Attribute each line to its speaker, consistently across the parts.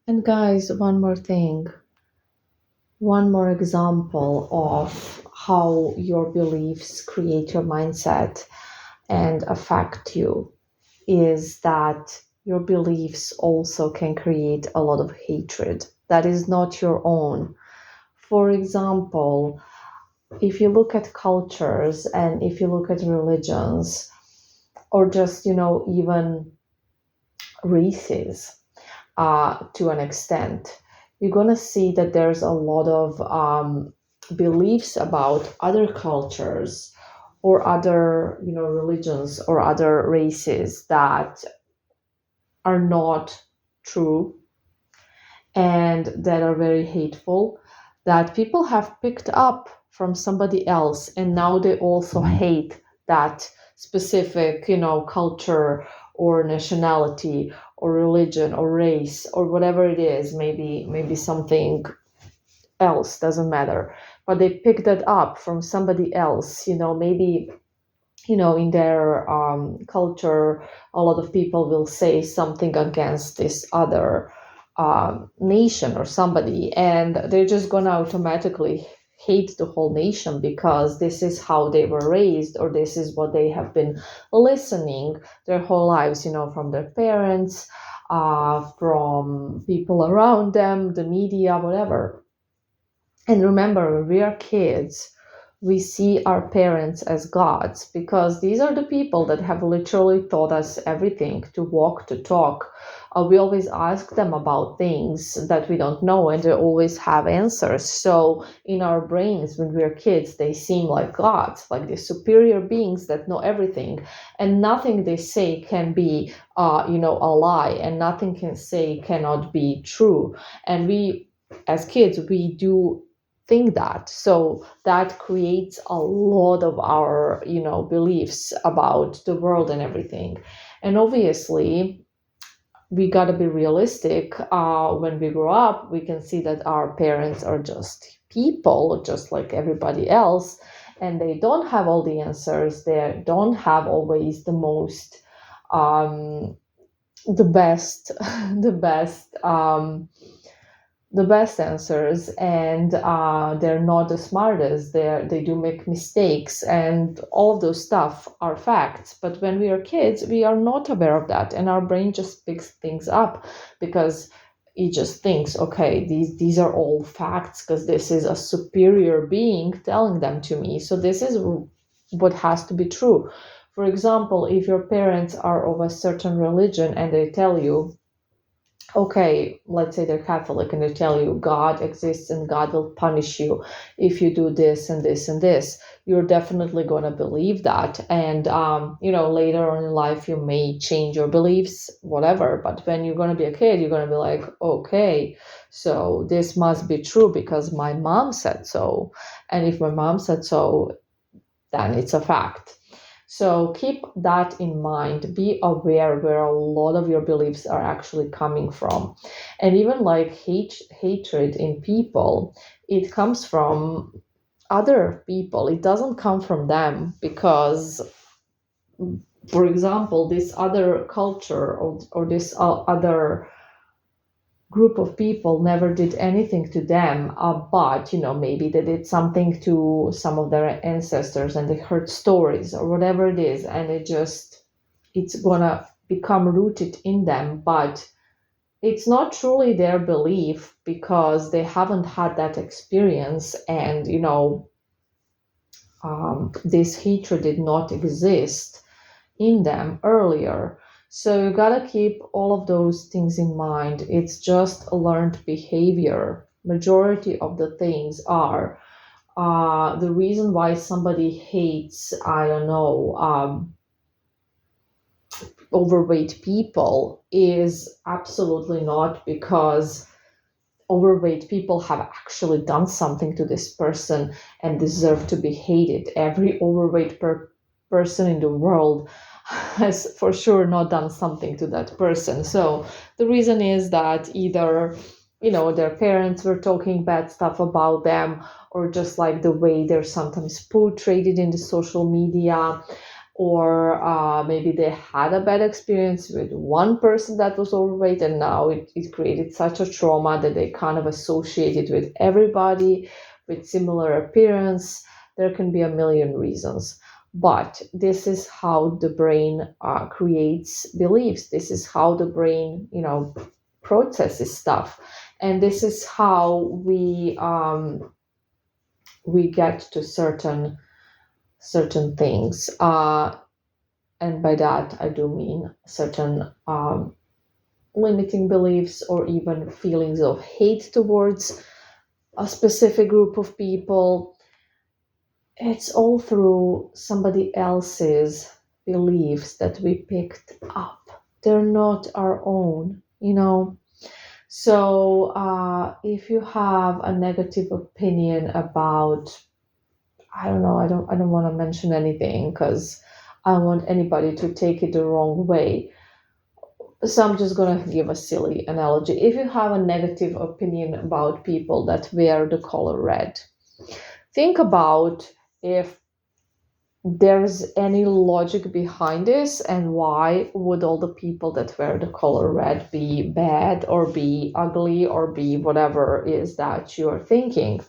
Speaker 1: And guys, one more thing, one more example of how your beliefs create your mindset and affect you is that your beliefs also can create a lot of hatred that is not your own. For example, if you look at cultures and if you look at religions, or just, even races, to an extent, you're going to see that there's a lot of beliefs about other cultures or other, religions or other races that are not true and that are very hateful, that people have picked up from somebody else, and now they also hate that specific, culture or nationality or religion or race or whatever it is, maybe something else, doesn't matter, but they picked that up from somebody else, maybe, in their culture, a lot of people will say something against this other nation or somebody, and they're just gonna automatically hate the whole nation because this is how they were raised, or this is what they have been listening their whole lives, from their parents, from people around them, the media, whatever. And remember, when we are kids, we see our parents as gods because these are the people that have literally taught us everything, to walk, to talk. We always ask them about things that we don't know, and they always have answers. So, in our brains, when we are kids, they seem like gods, like the superior beings that know everything, and nothing they say can be, a lie, and nothing can say cannot be true. And we, as kids, we do think that, so that creates a lot of our, beliefs about the world and everything. And obviously we got to be realistic. When we grow up, we can see that our parents are just people, just like everybody else, and they don't have all the answers. They don't have always the most, um, the best, the best answers, and they're not the smartest. They do make mistakes, and all of those stuff are facts. But when we are kids, we are not aware of that, and our brain just picks things up because it just thinks, okay, these are all facts because this is a superior being telling them to me, so this is what has to be true. For example, if your parents are of a certain religion and they tell you, okay, let's say they're Catholic and they tell you God exists and God will punish you if you do this and this and this, you're definitely going to believe that. And, later on in life, you may change your beliefs, whatever. But when you're going to be a kid, you're going to be like, okay, so this must be true because my mom said so. And if my mom said so, then it's a fact. So keep that in mind. Be aware where a lot of your beliefs are actually coming from. And even like hatred in people, it comes from other people. It doesn't come from them because, for example, this other culture, or this other group of people never did anything to them, but maybe they did something to some of their ancestors and they heard stories or whatever it is, and it's gonna become rooted in them, but it's not truly their belief because they haven't had that experience, and this hatred did not exist in them earlier. So you gotta keep all of those things in mind. It's just a learned behavior. Majority of the things are. The reason why somebody hates, I don't know, overweight people is absolutely not because overweight people have actually done something to this person and deserve to be hated. Every overweight person in the world has for sure not done something to that person. So the reason is that either, their parents were talking bad stuff about them, or just like the way they're sometimes portrayed in the social media. or maybe they had a bad experience with one person that was overweight, and now it created such a trauma that they kind of associate it with everybody with similar appearance. There can be a million reasons, but this is how the brain creates beliefs. This is how the brain, processes stuff, and this is how we get to certain things. And by that, I do mean certain limiting beliefs or even feelings of hate towards a specific group of people. It's all through somebody else's beliefs that we picked up. They're not our own. So if you have a negative opinion about, I don't know, I don't want to mention anything because I don't want anybody to take it the wrong way. So I'm just going to give a silly analogy. If you have a negative opinion about people that wear the color red, think about if there's any logic behind this, and why would all the people that wear the color red be bad or be ugly or be whatever it is that you're thinking.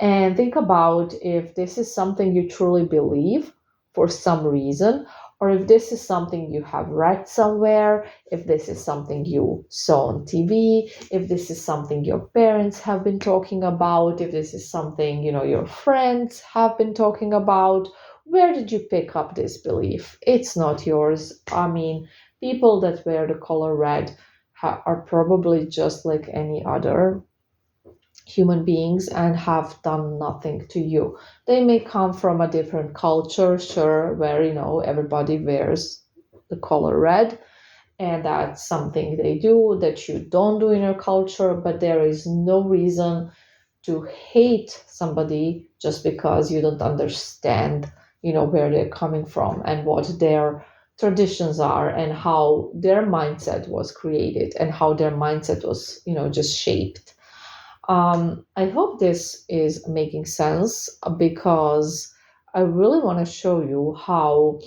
Speaker 1: And think about if this is something you truly believe for some reason, or if this is something you have read somewhere, if this is something you saw on TV, if this is something your parents have been talking about, if this is something, your friends have been talking about. Where did you pick up this belief? It's not yours. I mean, people that wear the color red are probably just like any other human beings and have done nothing to you. They may come from a different culture, sure, where everybody wears the color red, and that's something they do that you don't do in your culture, but there is no reason to hate somebody just because you don't understand where they're coming from and what their traditions are and how their mindset was created and how their mindset was just shaped. I hope this is making sense, because I really want to show you how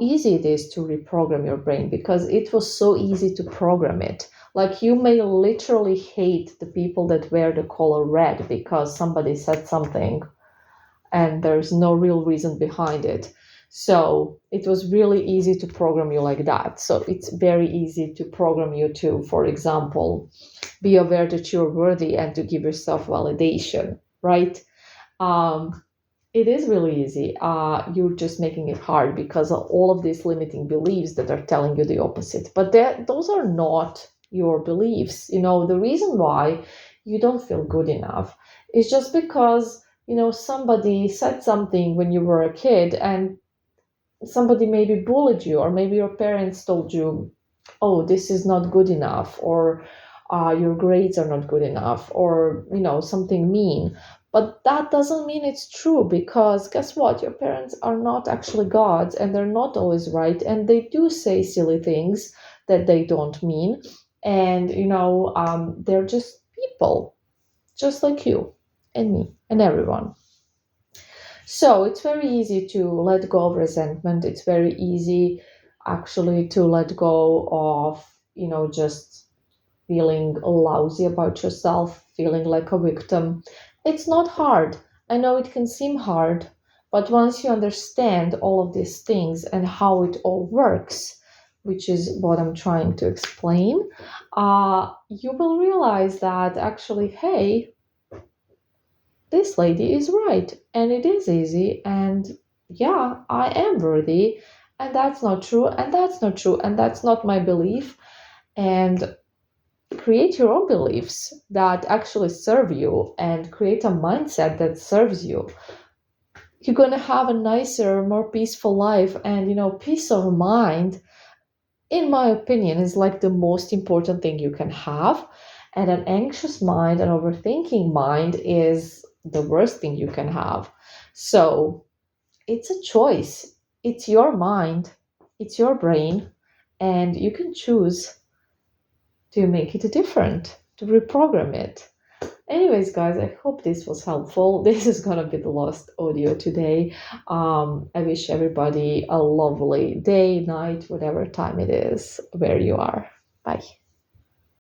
Speaker 1: easy it is to reprogram your brain, because it was so easy to program it. Like, you may literally hate the people that wear the color red because somebody said something and there's no real reason behind it. So it was really easy to program you like that. So it's very easy to program you to, for example, be aware that you're worthy and to give yourself validation, right? It is really easy. You're just making it hard because of all of these limiting beliefs that are telling you the opposite. But those are not your beliefs. The reason why you don't feel good enough is just because, somebody said something when you were a kid, and somebody maybe bullied you, or maybe your parents told you, oh, this is not good enough, or your grades are not good enough, or something mean. But that doesn't mean it's true, because guess what, your parents are not actually gods, and they're not always right, and they do say silly things that they don't mean. And they're just people, just like you and me and everyone. So it's very easy to let go of resentment. It's very easy actually to let go of, just feeling lousy about yourself, feeling like a victim. It's not hard. I know it can seem hard, but once you understand all of these things and how it all works, which is what I'm trying to explain, you will realize that actually, hey, this lady is right, and it is easy, and yeah, I am worthy, and that's not true, and that's not true, and that's not my belief. And create your own beliefs that actually serve you, and create a mindset that serves you. You're going to have a nicer, more peaceful life. And peace of mind, in my opinion, is like the most important thing you can have. And an anxious mind, an overthinking mind, is the worst thing you can have. So it's a choice. It's your mind, it's your brain, and you can choose to make it different, to reprogram it. Anyways, guys, I hope this was helpful. This is gonna be the last audio today. I wish everybody a lovely day, night, whatever time it is where you are. Bye.